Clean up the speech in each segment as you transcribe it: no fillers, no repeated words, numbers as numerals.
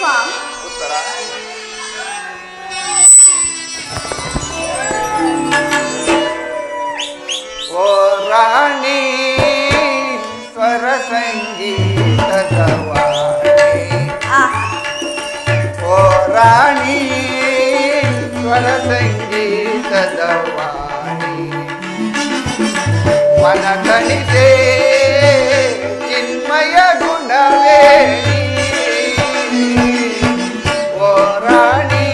ಸ್ವಾಮಿ. ಉತ್ತರ. ಓ ರಾಣಿ ಸ್ವರ ಸಂಗೀತದ ವಾಣಿ, ಓ ರಾಣಿ ಸ್ವರ ಸಂಗೀತದ ವಾಣಿ, ಮನ ತಣಿತೆ ಚಿನ್ಮಯ ಗುಣವೇಣಿ, ಓ ರಾಣಿ.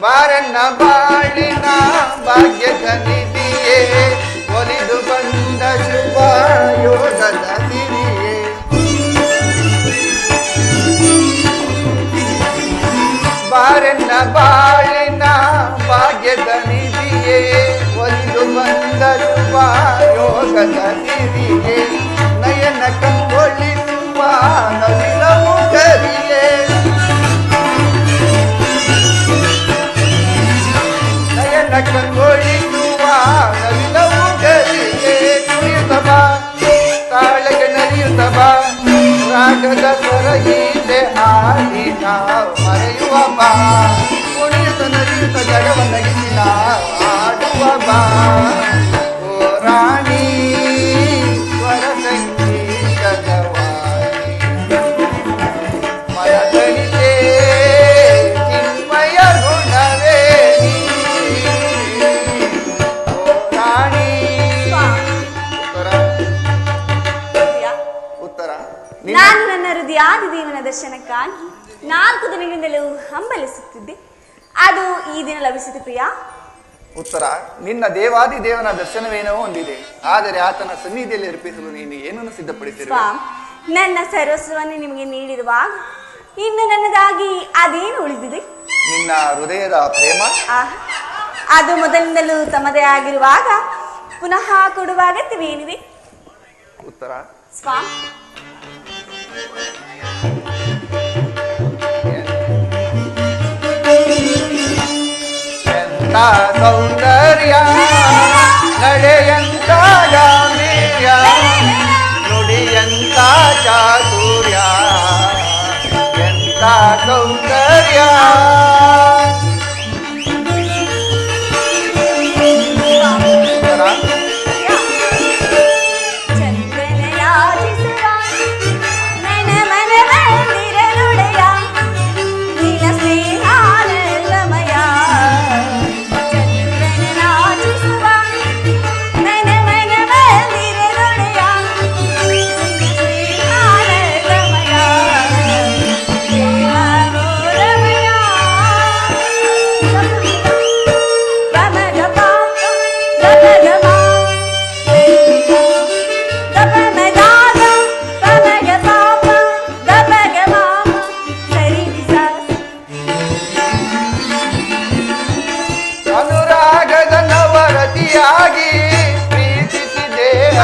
ಬಾರಣ್ಣ ಬಾಳಿನ ಭಾಗ್ಯದ ನಿಧಿಯೇ, ಒಲಿದು ಬಂದ ಶುಭ ಯೋಗದ ಸಿರಿಯೇ, ಬಾರಣ್ಣ ಬಾಳಿನ ಭಾಗ್ಯದ ನಿಧಿಯೇ, ಒಲಿದು ಬಂದ ಶುಭ ಯೋಗದ ಸಿರಿಯೇ, ನಯನ ಕಂಗೊಳಿಸುವ ನವಿಲ ಮುಖರಿಯೇ, ಕಂಗೊಳಿಸುವ ನವಿಲ ಮುಖರಿಯೇ, ಕುಣಿಯುತ್ತ ಬಾ ತಾಳಗೆ ನಲಿಯುತ್ತ ಬಾ, ರಾಗದ ಸ್ವರಗೀತೆ ಹಾಡಿ ನಾವು ಮರೆಯುವ ಬಾ, ಕುಣಿಯುತ್ತ ನಲಿಯುತ್ತ ಜಗವನ್ನಗಿಸಿ ನಾವು ಆಡುವ ಬಾ, ಓ ರಾಣಿ ಸ್ವರ ಸಂಗೀತದ ವಾಣಿ, ಮನ ತಣಿತೆ ಚಿನ್ಮಯ ಗುಣವೇಣಿ, ಓ ರಾಣಿ. ಉತ್ತರ. ನಾನು ನನ್ನ ಹೃದಯಾದಿ ದೇವನ ದರ್ಶನಕ್ಕಾಗಿ 4 ದಿನಗಳಿಂದಲೂ ಹಂಬಲಿಸುತ್ತಿದ್ದೆ, ಅದು ಈ ದಿನ ಲಭಿಸಿತು ಪ್ರಿಯ. ಉತ್ತರ. ನಿನ್ನ ದೇವಾದಿ ದೇವನ ದರ್ಶನವೇನೋ ಹೊಂದಿದೆ, ಆದರೆ ಆತನ ಸನ್ನಿಧಿಯಲ್ಲಿ ಅರ್ಪಿಸಲು ನೀನು ಏನನ್ನು ಸಿದ್ಧಪಡಿಸಿರುವ? ನನ್ನ ಸರ್ವಸ್ವವನ್ನು ನಿಮಗೆ ನೀಡಿರುವಾಗ ಇನ್ನು ನನ್ನದಾಗಿ ಅದೇನು ಉಳಿದಿದೆ? ನಿನ್ನ ಹೃದಯದ ಪ್ರೇಮ. ಅದು ಮೊದಲಿಂದಲೂ ತಮ್ಮದೇ ಆಗಿರುವಾಗ ಪುನಃ ಕೊಡುವ ಅಗತ್ಯವೇನಿದೆ? ಉತ್ತರ. ಸ್ವಾಮಿ. ಎಂತ ಸೌಂದರ್ಯ, ನಡೆಯಂತ ಗಾಂಭೀರ್ಯ, ನುಡಿಯಂತ ಚಾತುರ್ಯ, ಎಂತ ಸೌಂದರ್ಯ,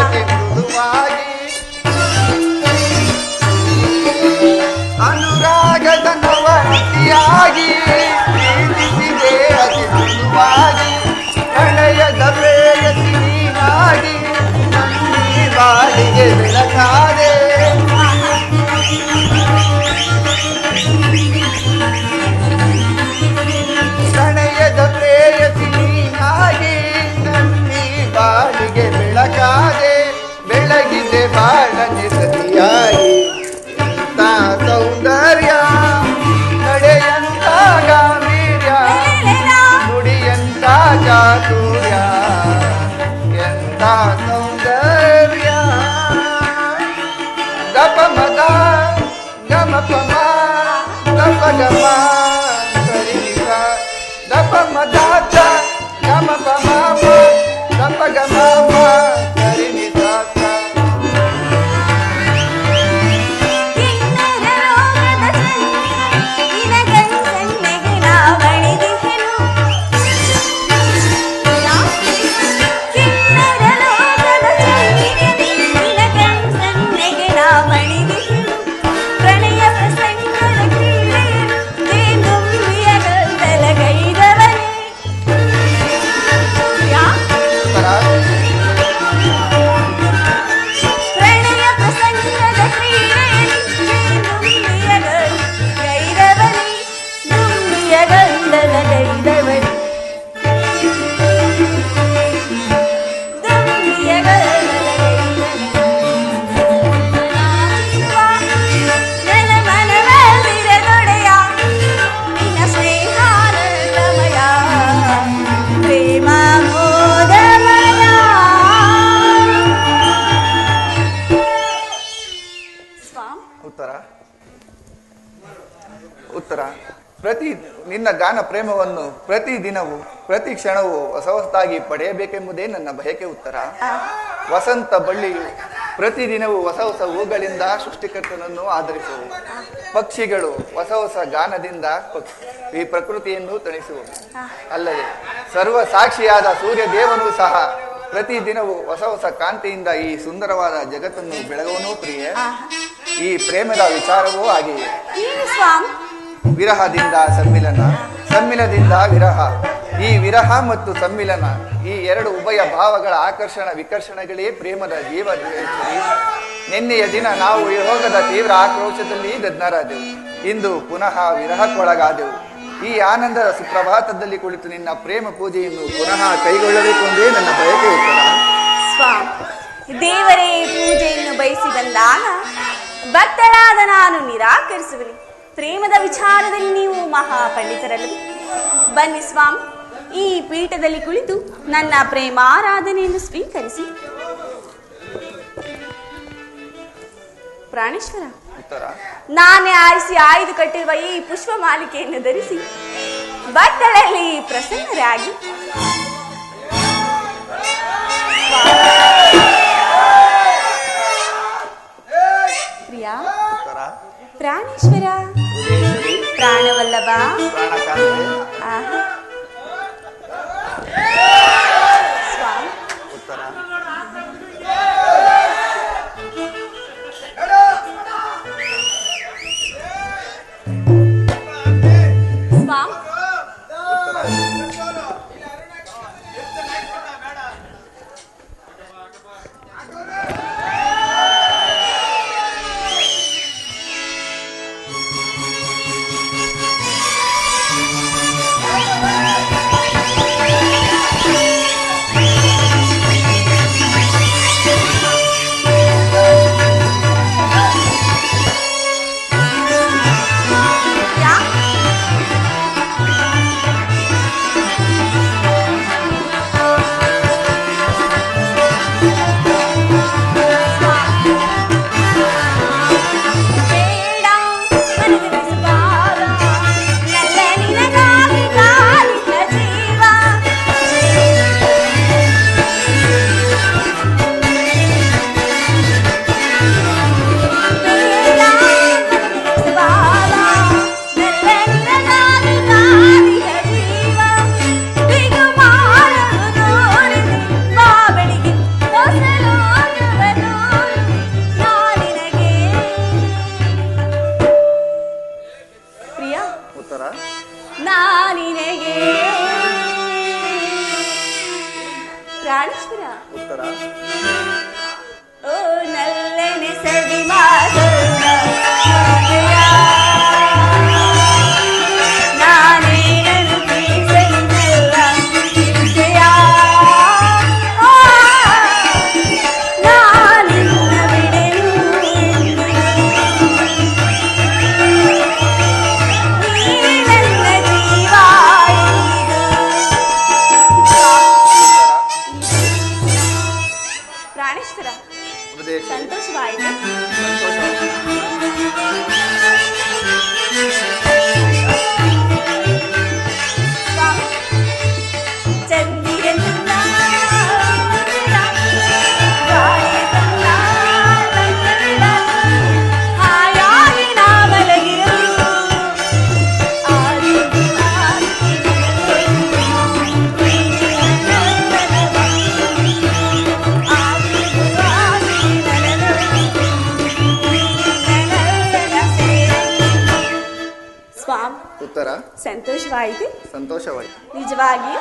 ಅತಿ ಮೃದುವಾಗಿ ಅನುರಾಗದ ನವರತಿಯಾಗಿ ಪ್ರೀತಿಸಿದೆ ಅತಿ ಮೃದುವಾಗಿ ಪ್ರಣಯದ ಪ್ರೇಯಸಿ ನೀನಾಗಿ ನನ್ನಿ ಬಾಳಿಗೆ ಬೆಳಕಾದೆ ಪ್ರಣಯದ ಪ್ರೇಯಸಿ ನೀನಾಗಿ ನನ್ನಿ ಬಾಳಿಗೆ ಬೆಳಕಾದೆ ಬೆಳಗಿದೆ ಬಾಳನೆ ಸತಿಯಾಗಿ ಎಂತ ಸೌಂದರ್ಯ ನಡೆಯಂತ ಗಾಂಭೀರ್ಯ ನುಡಿಯಂತ ಚಾತುರ್ಯ ಎಂತ ಸೌಂದರ್ಯ ದಪ ಮದ ಗಮ ಪಮ ದಪ ಗಮ ಸರಿಸ ದಪ ಮದ ಗಮ ಪಮ ದಪ ಗಮ ಸರಿಸ ಉತ್ತರ ನಿನ್ನ ಗಾನ ಪ್ರೇಮವನ್ನು ಪ್ರತಿ ದಿನವೂ ಪ್ರತಿ ಕ್ಷಣವೂ ಹೊಸ ಹೊಸದಾಗಿ ಪಡೆಯಬೇಕೆಂಬುದೇ ನನ್ನ ಬಯಕೆ. ಉತ್ತರ ವಸಂತ ಬಳ್ಳಿಯು ಪ್ರತಿದಿನವೂ ಹೊಸ ಹೊಸ ಹೂಗಳಿಂದ ಸೃಷ್ಟಿಕರ್ತನನ್ನು ಆಧರಿಸುವು. ಪಕ್ಷಿಗಳು ಹೊಸ ಹೊಸ ಗಾನದಿಂದ ಈ ಪ್ರಕೃತಿಯನ್ನು ತಣಿಸುವು. ಅಲ್ಲದೆ ಸರ್ವ ಸಾಕ್ಷಿಯಾದ ಸೂರ್ಯ ದೇವನೂ ಸಹ ಪ್ರತಿದಿನವೂ ಹೊಸ ಹೊಸ ಕಾಂತಿಯಿಂದ ಈ ಸುಂದರವಾದ ಜಗತ್ತನ್ನು ಬೆಳಗುವನೂ ಪ್ರಿಯೆ. ಈ ಪ್ರೇಮದ ವಿಚಾರವೂ ಹಾಗೆಯೇ. ವಿರಹದಿಂದ ಸಮ್ಮಿಲನ, ಸಮ್ಮಿಲನದಿಂದ ವಿರಹ. ಈ ವಿರಹ ಮತ್ತು ಸಮ್ಮಿಲನ, ಈ ಎರಡು ಉಭಯ ಭಾವಗಳ ಆಕರ್ಷಣ ವಿಕರ್ಷಣಗಳೇ ಪ್ರೇಮದ ಜೀವ. ನಿನ್ನೆಯ ದಿನ ನಾವು ಯೋಗದ ತೀವ್ರ ಆಕ್ರೋಶದಲ್ಲಿ ದಗ್ನರಾದೆವು. ಇಂದು ಪುನಃ ವಿರಹಕ್ಕೊಳಗಾದೆವು. ಈ ಆನಂದದ ಸುಪ್ರಭಾತದಲ್ಲಿ ಕುಳಿತು ನಿನ್ನ ಪ್ರೇಮ ಪೂಜೆಯನ್ನು ಪುನಃ ಕೈಗೊಳ್ಳಬೇಕೆಂದೇ ನನ್ನ ಬಯಕೆ. ಉತ್ತರ ದೇವರೇ ಪೂಜೆಯನ್ನು ಬಯಸಿ ಬಂದಾಗ ಭಕ್ತಳಾದ ನಾನು ನಿರಾಕರಿಸುವೆ. ಪ್ರೇಮದ ವಿಚಾರದಲ್ಲಿ ನೀವು ಮಹಾಪಂಡಿತರಲ್ಲವೇ? ಬನ್ನಿ ಸ್ವಾಮಿ, ಈ ಪೀಠದಲ್ಲಿ ಕುಳಿತು ನನ್ನ ಪ್ರೇಮಾರಾಧನೆಯನ್ನು ಸ್ವೀಕರಿಸಿ. ಪ್ರಾಣೇಶ್ವರ, ನಾನೇ ಆರಿಸಿ ಆಯ್ದು ಕಟ್ಟಿರುವ ಈ ಪುಷ್ಪ ಮಾಲಿಕೆಯನ್ನು ಧರಿಸಿ ಭಕ್ತರಲ್ಲಿ ಪ್ರಸನ್ನರಾಗಿ ಪ್ರಿಯಾ ಪ್ರಾಣೇಶ್ವರ ಪ್ರಾಣವಲ್ಲಭ ಸ್ವಾಮಿ ಪ್ರಾಣೇಶ್ವರ ಹೃದಯ ಸಂತೋಷವಾಯಿತು. ಉತ್ತರ ಸಂತೋಷವಾಯಿತು. ಸಂತೋಷವಾಯಿತು. ನಿಜವಾಗಿ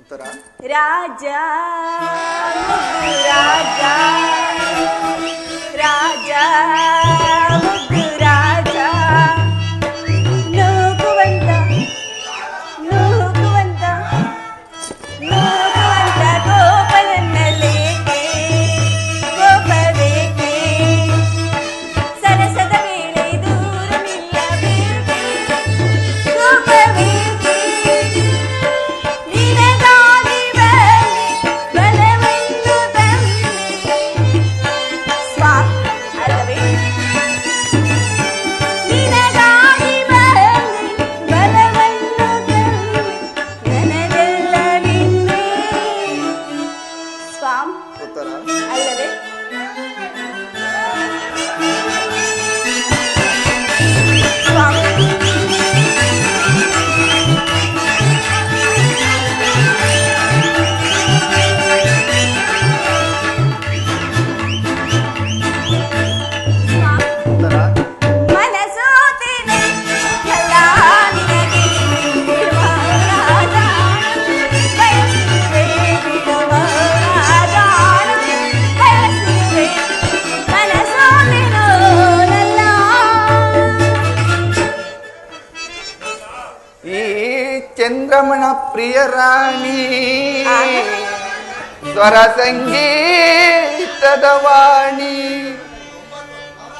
ಉತ್ತರ ರಾಜ ರಾಜ ರಾಜ ಮುದ್ದು ರಾಜ ನೂಕುವಂತ ನೂಕುವಂತ ನೂಕುವಂತ ಗೋಪನಲ್ಲೇಕೆ ಗೋಪವೇಕೆ ಸರಸದ ವೇಳೆ ದೂರವಿಲ್ಲಬೇಕೆ ಗೋಪವೇಕೆ ನಿನಗಾಗಿ ಬಲವನ್ನು ತಂದೆ ಸ್ವಾಮಿ ಅಲ್ಲವೇ ನಿನಗಾಗಿ ಬಲವನ್ನು ತಂದೆ ನನಗೆಲ್ಲ ನಿನ್ನೆ ಸ್ವಾಮಿ ಉತ್ತರ ಅಲ್ಲವೇ ಸ್ವಾಮಿ ಉತ್ತರ ಮನಸೋತಿದೆ ಎಲ್ಲ ನಿನಗೆ ಬಿಡುವ ರಾಜ ಬಯಸುವೆ ಬಿಡುವ ರಾಜ ಬಯಸುವೆ ಮನಸೋತಿನೋನಲ್ಲ ಈ ಚಂದ್ರಮಣ ಪ್ರಿಯ ರಾಣಿ ಸ್ವರ ಸಂಗೀತದ ವಾಣಿ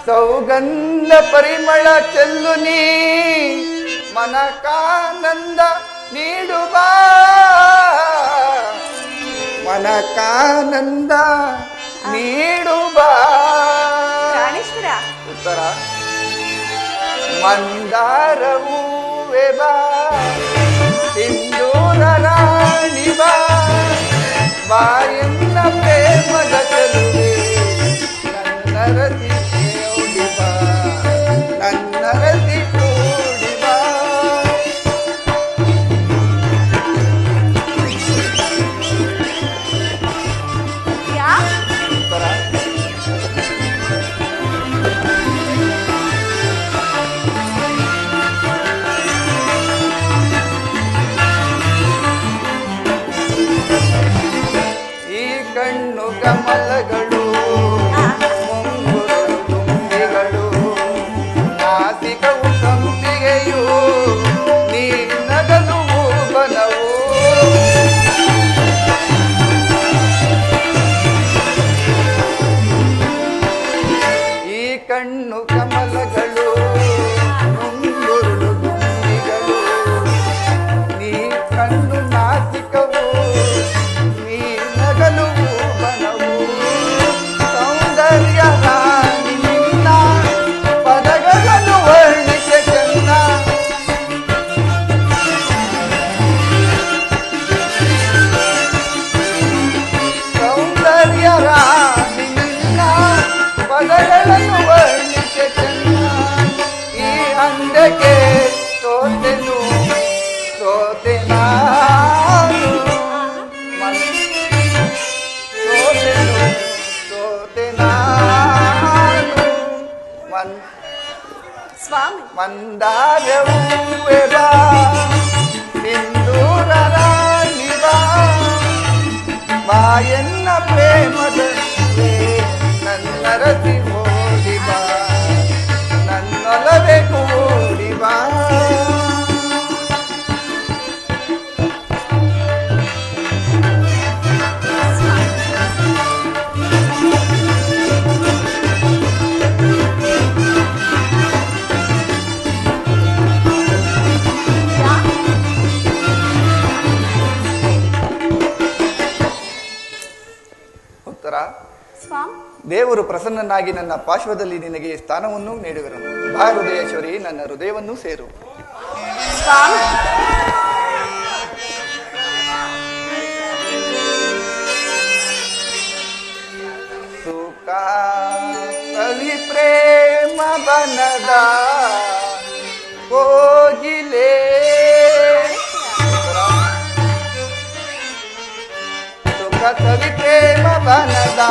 ಸೌಗಂಧ ಪರಿಮಳ ಚೆಲ್ಲು ನೀ ಮನಕಾನಂದ ನೀಡುವ ಮನಕಾನಂದ ನೀಡುವ ಪ್ರಾಣೇಶ್ವರ ಉತ್ತರ ಮಂದಾರ ಹೂವೆ ಬಾ ಸಿಂಧೂರ ರಾಣಿ ಬಾ ಬಾಯನ್ನ ಪ್ರೇಮದ ಚೆಲುವೆ ನನ್ನ ರತಿ ಕೂಡಿ ಬಾ ನನ್ನ ರತಿ ಕೂಡಿ ಬಾ ಯಾ ಉತ್ತರ ಈ ಕಣ್ಣು ಕಮಲಗಳು ಮುಂಗುರು ತುಂಬಿಗಳು ನಾಸಿಕವು ಸಂಪಿಗೆಯು ನೀ ನಗಲು ಬನವು ಈ ಕಣ್ಣು ಕಮಲಗಳು ಮುಂಗುರುಳು ತುಂಬಿಗಳು ನೀ ಕಣ್ಣು ನಾಸಿಕವು ನೀ ನಗಲು ಬನವು ಸೌಂದರ್ಯ ರಾಣಿ ನಿನ್ನ ಪದಗಳನ್ನು ವರ್ಣಿಸೆ ಚಂದ ಸೌಂದರ್ಯ ರಾಣಿ ನಿನ್ನ ಪದಗಳನ್ನು ವರ್ಣಿಸೆ ಚಂದ ಈ ಅಂದಕ್ಕೆ ಸೋತೆನು ಸೋತೆ ನಾನು ಸೋತೆನು ಸೋತೆ ನಾನು ಸ್ವಾಮಿ ಮಂದಾರ ಹೂವೆ ಬಾ ಸಿಂಧೂರ ರಾಣಿ ಬಾ ಬಾಯನ್ನ ಪ್ರೇಮದ ನನ್ನ ರತಿ ಓಡಿ ಬಾ ನನ್ನೊಲವೇ ಕೂಡಿ ಬಾ ದೇವರು ಪ್ರಸನ್ನನಾಗಿ ನನ್ನ ಪಾರ್ಶ್ವದಲ್ಲಿ ನಿನಗೆ ಸ್ಥಾನವನ್ನು ನೀಡುವರು. ಬಾ ಹೃದಯೇಶ್ವರಿ, ನನ್ನ ಹೃದಯವನ್ನು ಸೇರು. ಸ್ವಾಮಿ, ಸುಖ ಕವಿ ಪ್ರೇಮ ಬನದ ಕೋಗಿಲೆ, ಸುಖ ಕವಿ ಪ್ರೇಮ ಬನದ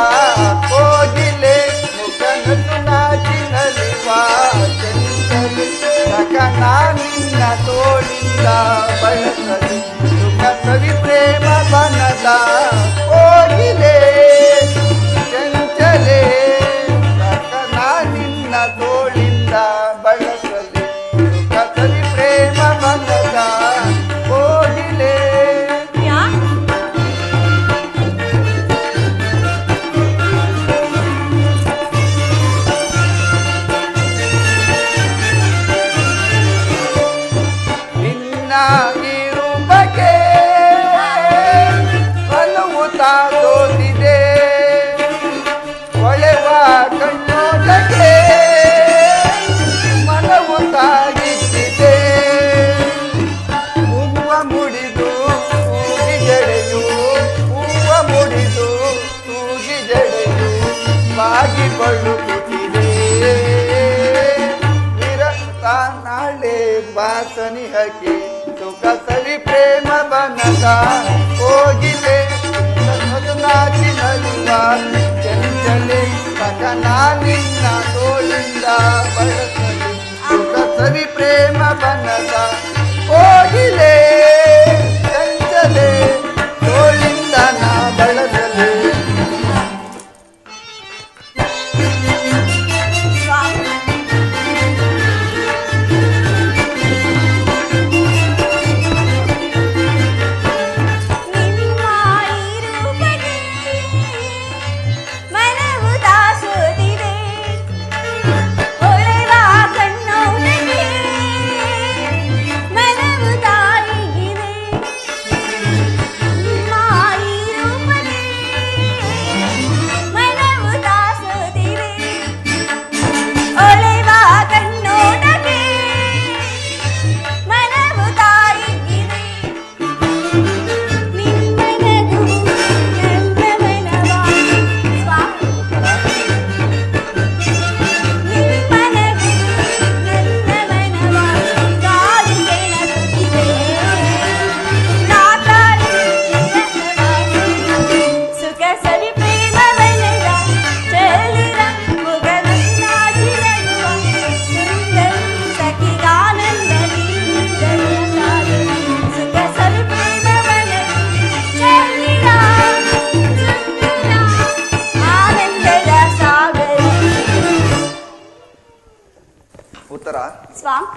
ಕೋಗಿಲೆ, ಮುಖನದು ನಾಚಿನಲಿವ ಚಂಚಲಿ ಸಕನ ನಿನ್ನ ತೋಳಿಂದ ಬಳಸಲು. ಸುಖ ಕವಿ ಪ್ರೇಮ ಬನದ ಕೋಗಿಲೆ ಚಂಚಲೆ ಸಕನ ನಿನ್ನ ತೋಳಿಂದ ಬಳಸಲಿ. ಸುಖ ಕವಿ ಪ್ರೇಮ ಬನದ ಕೋಗಿಲೆ. ಪ್ರಿಯಾ, ನಿನ್ನ ಇರುಬಗೆ ಹಲವು ತಾಗೋದಿದೆ, ಹೊಳೆವ ಕಣ್ಣೋಟಕ್ಕೆ ಮನವು ತಾಗಿದ್ದಿದೆ. ಹೂವ ಮುಡಿದು ತೂಗಿ ಜಡೆಯು, ಹೂವ ಮುಡಿದು ತೂಗಿ ಜಡೆಯು ಬಾಗಿ ಬಳುಕುತ್ತಿದೆ. ವಿರಕ್ತ ನಾಳೆ ಬಾಸನಿಹಕ್ಕೆ ಸುಖ ಸವಿ ಪ್ರೇಮ ಬನದ ಕೋಗಿಲೆ, ನಾಚಿ ನಲಿವ ಚಂಚಲೆ ಸಕನ ನಿನ್ನ ತೋಳಿಂದ ಬಳಸಲಿ. ಸುಖ ಸವಿ ಪ್ರೇಮ ಬನದ ಕೋಗಿಲೆ ಚಂಚಲೆ ತೋಳಿಂದ ನಾ ಬಳಸಲಿ. ಸ್ವಾಮಿ, ನಿಮ್ಮ ಇರುಬಗೆ ಮನವು ದಾಸೋದಿದೆ, ಹೊಳೆವ ಕಣ್ಣೋಟಕ್ಕೆ ಮನವು ತಾಯಿಗಿದೆ. ನಿಮ್ಮ ಇರುಬಗೆ ಮನವು ದಾಸೋದಿದೆ, ಹೊಳೆವ ಕಣ್ಣೋಟಕ್ಕೆ ಮನವು ತಾಯಿಗಿದೆ. ನಿಮ್ಮನದು ನನ್ನ ಮನವ ಸ್ವಾಮಿ, ನಿಮ್ಮನದು ನನ್ನ ಮನವ ಕಾದು ಕೆಣಕುತ್ತಿದೆ. ನಾಕಾಲು ಸುಖ ಸವಿ ಪ್ರೇಮ ಬನದ ಚಲಿರ ಮುಗನದು ನಾಚಿರಗುವ ಸುಂದರ ಸಖಿಗಾನಂದ ನೀಡಲು ಸಾಗರ. ಸುಖ ಸವಿ ಪ್ರೇಮ ಬನದ ಚಲಿರ ಸುಂದರ ಆನಂದದ ಸಾಗರ. ಉತ್ತರ: ಸ್ವಾಮಿ,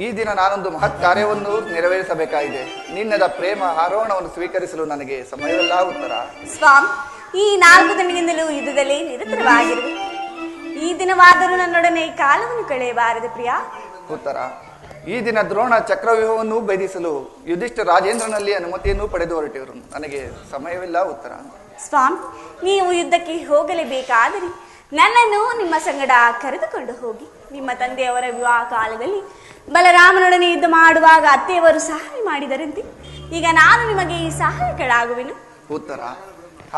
ಈ ದಿನ ನಾನೊಂದು ಮಹತ್ ಕಾರ್ಯವನ್ನು ನೆರವೇರಿಸಬೇಕಾಗಿದೆ. ನಿನ್ನದ ಪ್ರೇಮ ಆರೋಹಣವನ್ನು ಸ್ವೀಕರಿಸಲು ನನಗೆ ಸಮಯವಿಲ್ಲ. ಉತ್ತರ: ಸ್ವಾಮಿ, ಈ 4 ದಿನಗಳಿಂದಲೂ ಯುದ್ಧದಲ್ಲಿ ನಿರತವಾಗಿರುವೆ. ಈ ದಿನವಾದರೂ ನನ್ನೊಡನೆ ಕಾಲವನ್ನು ಕಳೆಯಬಾರದು ಪ್ರಿಯ. ಉತ್ತರ: ಈ ದಿನ ದ್ರೋಣ ಚಕ್ರವ್ಯೂಹವನ್ನು ಭೇದಿಸಲು ಯುಧಿಷ್ಠ ರಾಜೇಂದ್ರನಲ್ಲಿ ಅನುಮತಿಯನ್ನು ಪಡೆದು ಹೊರಟಿವರು. ನನಗೆ ಸಮಯವಿಲ್ಲ. ಉತ್ತರ: ಸ್ವಾಮಿ, ನೀವು ಯುದ್ಧಕ್ಕೆ ಹೋಗಲೇಬೇಕಾದರೆ ನನ್ನನ್ನು ನಿಮ್ಮ ಸಂಗಡ ಕರೆದುಕೊಂಡು ಹೋಗಿ. ನಿಮ್ಮ ತಂದೆಯವರ ವಿವಾಹ ಕಾಲದಲ್ಲಿ ಬಲರಾಮನೊಡನೆ ಯುದ್ಧ ಮಾಡುವಾಗ ಅತ್ತೆಯವರು ಸಹಾಯ ಮಾಡಿದರಂತೆ. ಈಗ ನಾನು ನಿಮಗೆ ಈ ಸಹಾಯಕಳಾಗುವೆನು. ಉತ್ತರ: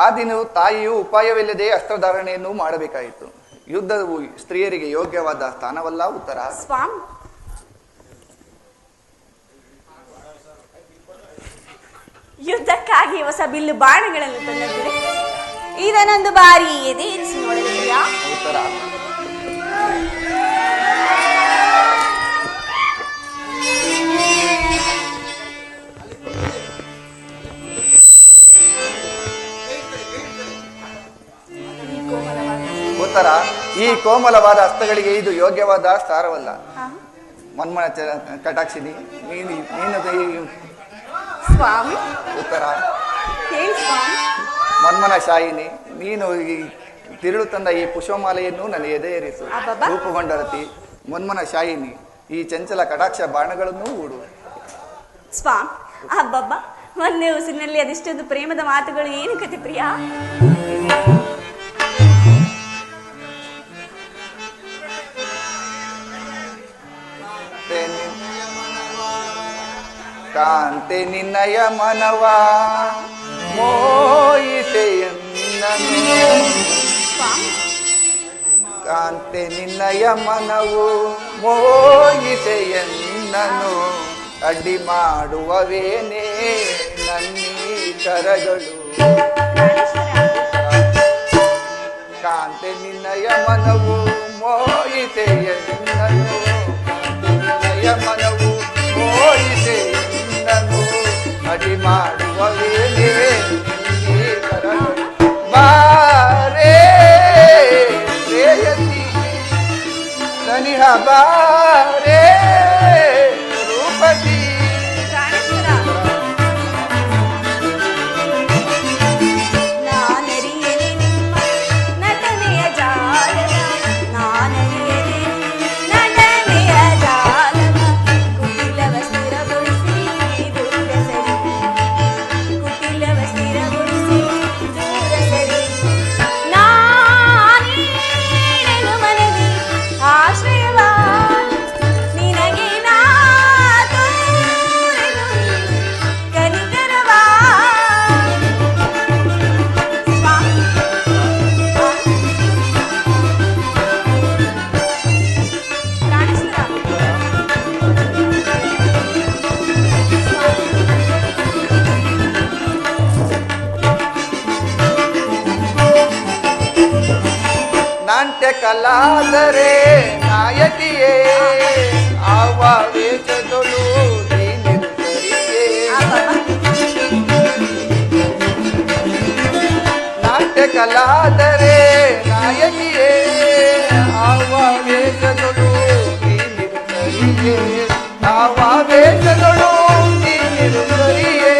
ಆ ದಿನ ತಾಯಿಯು ಉಪಾಯವಿಲ್ಲದೆ ಅಸ್ತ್ರಧಾರಣೆಯನ್ನು ಮಾಡಬೇಕಾಯಿತು. ಯುದ್ಧವು ಸ್ತ್ರೀಯರಿಗೆ ಯೋಗ್ಯವಾದ ಸ್ಥಾನವಲ್ಲ. ಉತ್ತರ: ಸ್ವಾಮಿ, ಯುದ್ಧಕ್ಕಾಗಿ ಹೊಸ ಬಿಲ್ಲು ಬಾಣಗಳನ್ನು ತಂದಿದೆ. ಇದನ್ನೊಂದು ಬಾರಿ ಎದೆ ಇರಿಸಿ ನೋಡಲಿಲ್ಲ. ಉತ್ತರ: ಉತ್ತರ: ಈ ಕೋಮಲವಾದ ಹಸ್ತಗಳಿಗೆ ಇದು ಯೋಗ್ಯವಾದ ಸ್ಥಾನವಲ್ಲ. ಮನ್ಮನ ಕಟಾಕ್ಷಿನಿ ನೀನು ಸ್ವಾಮಿ, ಉತ್ತರ: ಹೇಳಿ ಸ್ವಾಮಿ. ಮನ್ಮನ ಶಾಯಿನಿ ನೀನು ಈ ತಿರುಳು ತಂದ ಈ ಪುಷ್ಪಮಾಲೆಯನ್ನು ನನ್ನ ಎದೆ ಏರಿಸು. ಅಬ್ಬಬ್ಬಾ. ರೂಪುಗೊಂಡರತಿ ಮನ್ಮನ ಶಾಯಿನಿ ಈ ಚಂಚಲ ಕಟಾಕ್ಷ ಬಾಣಗಳನ್ನು ಹೂಡು. ಸ್ವಾಮಿ, ಹಬ್ಬಬ್ಬ, ಒಂದೇ ಉಸಿರಿನಲ್ಲಿ ಅದಿಷ್ಟೊಂದು ಪ್ರೇಮದ ಮಾತುಗಳು ಏನು ಕತೆ ಪ್ರಿಯ. ಕಾಂತೆ ನಿನ್ನಯ ಮನವ ಮೋಯಿಸೆಯನ್ನನು ಸ್ವಾಮಿ ಕಾಂತೆ ನಿನ್ನಯ ಮನವು ಮೋಯಿಸೆಯನ್ನನು ಅಡ್ಡಿ ಮಾಡುವವೇನೇ ನನ್ನೀ ಕರಗಳು ಕಾಂತೆ ನಿನ್ನಯ ಮನವು ಮೋಯಿಸೆಯನ್ನನು ನಿನ್ನಯ ಮನವು ಮೋಯಿಸೆಯನ್ನನು ಅಡ್ಡಿ ಮಾಡುವವೇನೇ ನನ್ನೀ ಕರಗಳು ಬಾರೇ ಪ್ರೇಯಸಿ ಸನಿಹ ಬಾರೇ ರೂಪತಿ ನಾನರಿಯಲಿ ನಿಮ್ಮ ನಟನೆಯ ಜಾಲವ ನಾನರಿಯಲಿ ನಟನೆಯ ಜಾಲವ ಕುಟಿಲವ ಸ್ಥಿರಗೊಳಿಸಿ ದೂರ ಸರಿ ಕುಟಿಲವ ಸ್ಥಿರಗೊಳಿಸಿ ದೂರ ಸರಿ ನಾನೇನು ಮನವಿ ಆಶ್ರಯವ ನಿನಗೆ ನಾ ತೋರೆನು ಕನಿಕರವ ಸ್ವಾಮಿ ಪ್ರಾಣೇಶ್ವರ ನಾಟ್ಯ ಕಲಾದರೆ ನಾಯಕಿಯೇ ಆವ ವೇಷದೊಳು ನೀನಿರುತ್ತರಿಯೇ ನಾಟ್ಯ ಕಲಾದರೆ ನಾಯಕಿಯೇ ಆವ ವೇಷದೊಳು ನೀನಿರುತ್ತರಿಯೇ ಆವ ವೇಷದೊಳು ನೀನಿರುತ್ತರಿಯೇ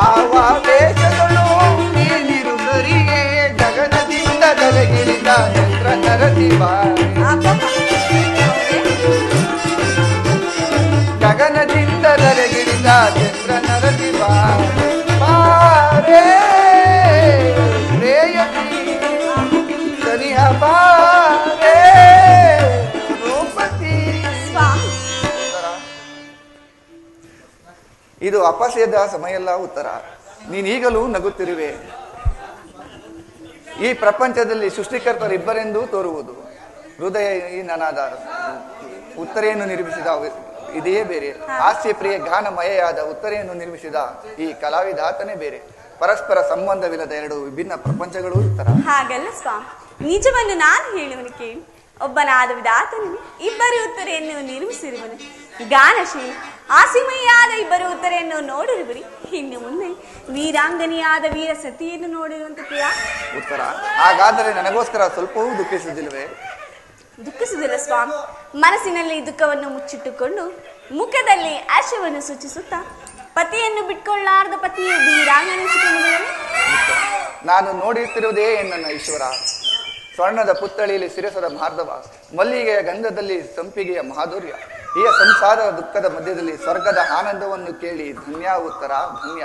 ಆವ ವೇಷದೊಳು ನೀನಿರುತ್ತರಿಯೇ ಗಗನದಿಂದ ದರಗಿಳಿದ ಚಂದ್ರ ನರಸಿಂಹ ಗಗನದಿಂದ ದರಗಿಳಿದ ಚಂದ್ರ ನರಸಿಂಹ ಬಾರೇ ಪ್ರೇಯಸಿ ಸನಿಹ ಬಾರೇ ರೂಪತಿ ಸ್ವಾಮಿ ಇದು ಅಪಸ್ಯದ ಸಮಯ ಉತ್ತರ. ನೀನೀಗಲೂ ನಗುತ್ತಿರುವೆ. ಈ ಪ್ರಪಂಚದಲ್ಲಿ ಸೃಷ್ಟಿಕರ್ತರಿಬ್ಬರೆಂದೂ ತೋರುವುದು. ಹೃದಯಹೀನನಾದ ಉತ್ತರೆಯನ್ನು ನಿರ್ಮಿಸಿದ ಇದೇ ಬೇರೆ, ಹಾಸ್ಯ ಪ್ರಿಯ ಗಾನಮಯವಾದ ಉತ್ತರೆಯನ್ನು ನಿರ್ಮಿಸಿದ ಈ ಕಲಾವಿದಾತನೇ ಬೇರೆ. ಪರಸ್ಪರ ಸಂಬಂಧವಿಲ್ಲದ ಎರಡು ವಿಭಿನ್ನ ಪ್ರಪಂಚಗಳು ಉತ್ತರ. ಹಾಗಲ್ಲ ಸ್ವಾಮಿ, ನಿಜವನ್ನು ನಾನು ಹೇಳುವನು ಕೇಳಿ. ಒಬ್ಬನಾದ ವಿಧಾತನು ಇಬ್ಬರು ಉತ್ತರೆಯನ್ನು ನಿರ್ಮಿಸಿರುವನು. ಗಾನಶೀಲ ಆಸಿಮಯ್ಯಾದ ಇಬ್ಬರು ಉತ್ತರೆಯನ್ನು ನೋಡಿರುವಿರಿ. ಇನ್ನು ಮುಂದೆ ವೀರಾಂಗನಿಯಾದ ವೀರ ಸತಿಯನ್ನು ನೋಡಿರುವಂತ ಪ್ರಿಯ ಉತ್ತರ. ಹಾಗಾದರೆ ನನಗೋಸ್ಕರ ಸ್ವಲ್ಪವೂ ದುಃಖಿಸುವುದಿಲ್ಲವೇ? ದುಃಖಿಸುವುದಿಲ್ಲ ಸ್ವಾಮಿ. ಮನಸ್ಸಿನಲ್ಲಿ ದುಃಖವನ್ನು ಮುಚ್ಚಿಟ್ಟುಕೊಂಡು ಮುಖದಲ್ಲಿ ಆಶಯವನ್ನು ಸೂಚಿಸುತ್ತಾ ಪತಿಯನ್ನು ಬಿಟ್ಕೊಳ್ಳಾರದ ಪತ್ನಿಯು ವೀರಾಂಗನಿಸಿಕೊಳ್ಳುವುದನ್ನು ನಾನು ನೋಡುತ್ತಿರುವುದೇ ನನ್ನ ಈಶ್ವರ. ಸ್ವರ್ಣದ ಪುತ್ತಳಿಯಲ್ಲಿ ಸಿರಸದ ಮಾರ್ಧವ, ಮಲ್ಲಿಗೆಯ ಗಂಧದಲ್ಲಿ ಸಂಪಿಗೆಯ ಮಾಧುರ್ಯ. ಈ ಸಂಸಾರದ ದುಃಖದ ಮಧ್ಯದಲ್ಲಿ ಸ್ವರ್ಗದ ಆನಂದವನ್ನು ಕೇಳಿ ಧನ್ಯ ಉತ್ತರ ಧನ್ಯ.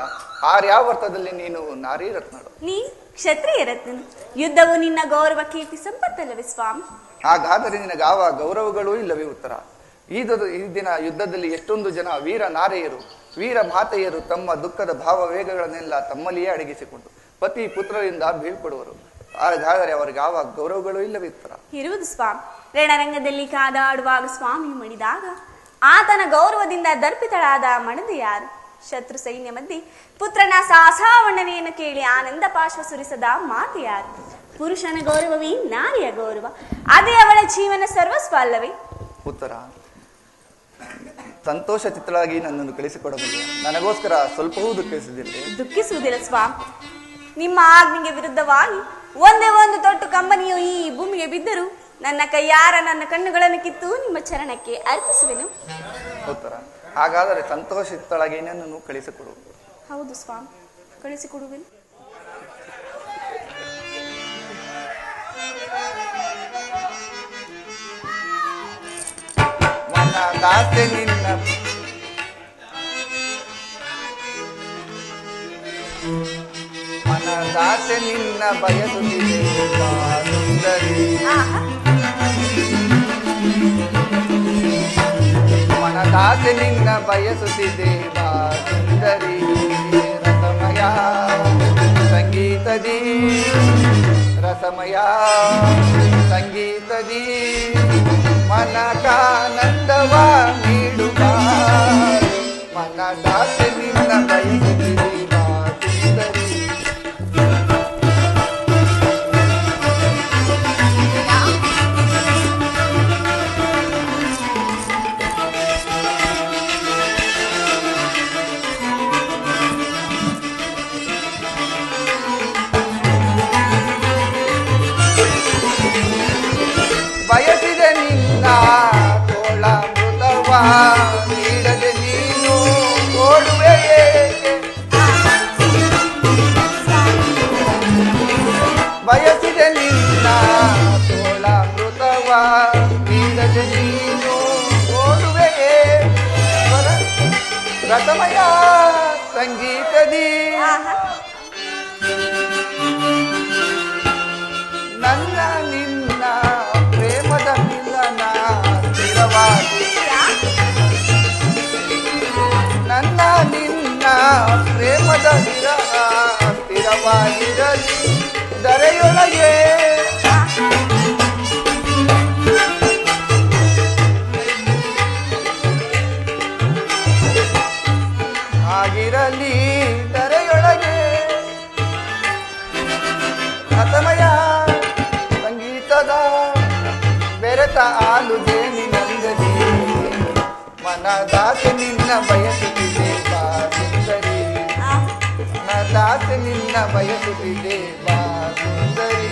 ಆರ್ಯಾವರ್ತದಲ್ಲಿ ನೀನು ನಾರಿ ರತ್ನಳು, ನೀ ಕ್ಷತ್ರಿಯ ರತ್ನನು. ಯುದ್ಧವು ನಿನ್ನ ಗೌರವ ಕೀರ್ತಿ ಸಂಪತ್ತಲ್ಲವೇ ಸ್ವಾಮಿ? ಹಾಗಾದರೆ ನಿನಗಾವ ಗೌರವಗಳೂ ಇಲ್ಲವೇ ಉತ್ತರ? ಈ ದಿನ ಯುದ್ಧದಲ್ಲಿ ಎಷ್ಟೊಂದು ಜನ ವೀರ ನಾರೆಯರು ವೀರ ಮಾತೆಯರು ತಮ್ಮ ದುಃಖದ ಭಾವವೇಗಗಳನ್ನೆಲ್ಲ ತಮ್ಮಲ್ಲಿಯೇ ಅಡಗಿಸಿಕೊಂಡು ಪತಿ ಪುತ್ರರಿಂದ ಬೀಳ್ಪಡುವರು. ಹಾಗಾದರೆ ಅವರಿಗೆ ಯಾವ ಗೌರವಗಳು ಇಲ್ಲವೇ ಉತ್ತರ? ಇರುವುದು ಸ್ವಾಮಿ. ರಣರಂಗದಲ್ಲಿ ಕಾದಾಡುವಾಗ ಸ್ವಾಮಿಯು ಮಡಿದಾಗ ಆತನ ಗೌರವದಿಂದ ದರ್ಪಿತಳಾದ ಮಣದು ಯಾರು? ಶತ್ರು ಸೈನ್ಯ ಮಧ್ಯೆ ಪುತ್ರನ ಸಾಸಾವಣ್ಣನೆಯನ್ನು ಕೇಳಿ ಆನಂದ ಪಾಶ್ವ ಸುರಿಸದ ಮಾತು ಯಾರು? ಪುರುಷನ ಗೌರವವೇ ನಾರಿಯ ಗೌರವ, ಅದೇ ಅವಳ ಜೀವನ ಸರ್ವಸ್ವ ಅಲ್ಲವೇ? ಉತ್ತರ. ಸಂತೋಷ ಚಿತ್ತಳಾಗಿ ನನ್ನನ್ನು ಕಳಿಸಿಕೊಡಬಲ್ಲ. ನನಗೋಸ್ಕರ ಸ್ವಲ್ಪವೂ ದುಃಖಿಸುವುದಿಲ್ಲ ಸ್ವಾಮಿ. ನಿಮ್ಮ ಆಜ್ಞೆಗೆ ವಿರುದ್ಧವಾಗಿ ಒಂದೇ ಒಂದು ತೊಟ್ಟು ಕಂಬನಿಯು ಈ ಭೂಮಿಗೆ ಬಿದ್ದರೂ ನನ್ನ ಕೈಯಾರ ನನ್ನ ಕಣ್ಣುಗಳನ್ನು ಕಿತ್ತು ನಿಮ್ಮ ಚರಣಕ್ಕೆ ಅರ್ಪಿಸುವೆನು. ಉತ್ತರ. ಹಾಗಾದರೆ ಸಂತೋಷ ಚಿತ್ತಳಾಗಿ ನನ್ನನ್ನು ಕಳಿಸಿಕೊಡು. ಹೌದು ಸ್ವಾಮಿ, ಕಳಿಸಿಕೊಡುವೆನು. ಮನದಾಸೆ ನಿನ್ನ ಮನದಾಸೆ ನಿನ್ನ ಬಯಸುತ್ತಿದೆ ಸುಂದರಿ. ದಾಸೆ ನಿನ್ನ ಬಯಸುತ್ತಿದೆ ಬಾ ಸುಂದರಿ ರಸಮಯ ಸಂಗೀತದಿ ರಸಮಯ ಸಂಗೀತದಿ ಮನಕಾನಂದವ ನೀಡುವ ಮನ ದಾಸೆ ನಿನ್ನ ಬಯಸುತ್ತಿದೆ ಬಾ ಸುಂದರಿ. ಬಯಸಿದೆ ನಿನ್ನ ತೋಳಾಮೃತವ ನೀಡದೆ ನೀನು ಓಡುವೆ ಏಕೆ. ಬಯಸಿದೆ ನಿನ್ನ ತೋಳಾಮೃತವ ನೀಡದೆ ನೀನು ಓಡುವೆ ರಸಮಯ ಸಂಗೀತದಿ ನನ್ನ ನಿನ್ನ ಪ್ರೇಮದ ಮಿಲನ ಸ್ಥಿರವಾಗಿ ನನ್ನ ನಿನ್ನ ಪ್ರೇಮದ ವಿರಹ ಸ್ಥಿರವಾಗಿರಲಿ ಧರೆಯೊಳಗೆ ಆಗಿರಲಿ ಧರೆಯೊಳಗೆ ರಸಮಯ ಸಂಗೀತದ ಬೆರೆತ ಹಾಲು ಜೇನಿನಂದದಿ ಮನದಾಸೆ ನಿನ್ನ ಬಯಸುತ್ತಿದೆ ಬಾ ಸುಂದರಿ ಮನದಾಸೆ ನಿನ್ನ ಬಯಸುತ್ತಿದೆ ಬಾ ಸುಂದರಿ.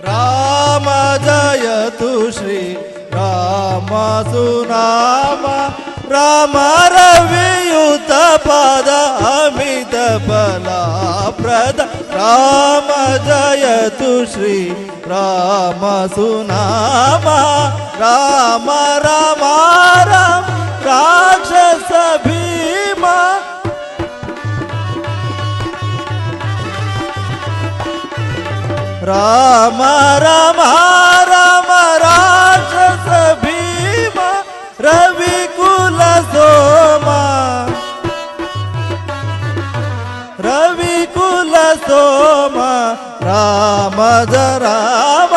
राम जयतु श्री राम सुनाम राम रवियुत पद अमित फलाप्रद राम जयतु श्री राम सुनाम राम राम राम राक्षस भीमा राम राम राम राक्षस भीम रविकुल सोमा रविकुल सोमा राम राम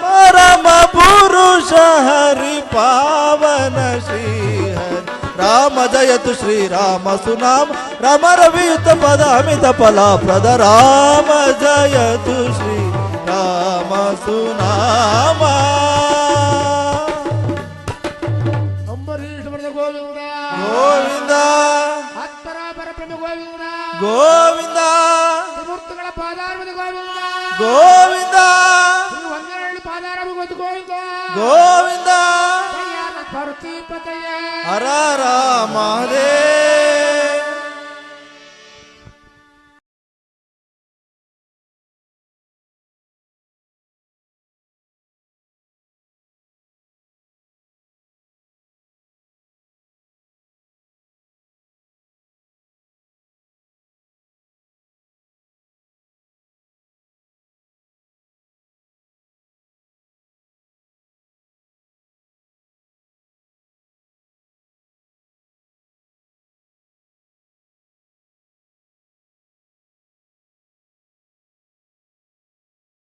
परम पुरुष हरि पावन श्री हरि राम जयतु श्री राम सुनाम राम रवियुत पद अमित फलाप्रद राम जयतु श्री राम सुनाम. ಅಂಬರೀಷ್ ಬರೆದ ಗೋವಿಂದ ಗೋವಿಂದ ಹತ್ತರ ಪರಬ್ರಹ್ಮ ಗೋವಿಂದ ಗೋವಿಂದ ತ್ರಿಮೂರ್ತಿಗಳ ಪಾದಾರವಿಂದ ಗೋವಿಂದ ಗೋವಿಂದ ಒಂದೆರಡು ಪಾದಾರವಿಂದ ಗೋವಿಂದ ಗೋವಿಂದ ಪರ್ವತೀಪತಯ ಹರ ರಾಮ ದೇವ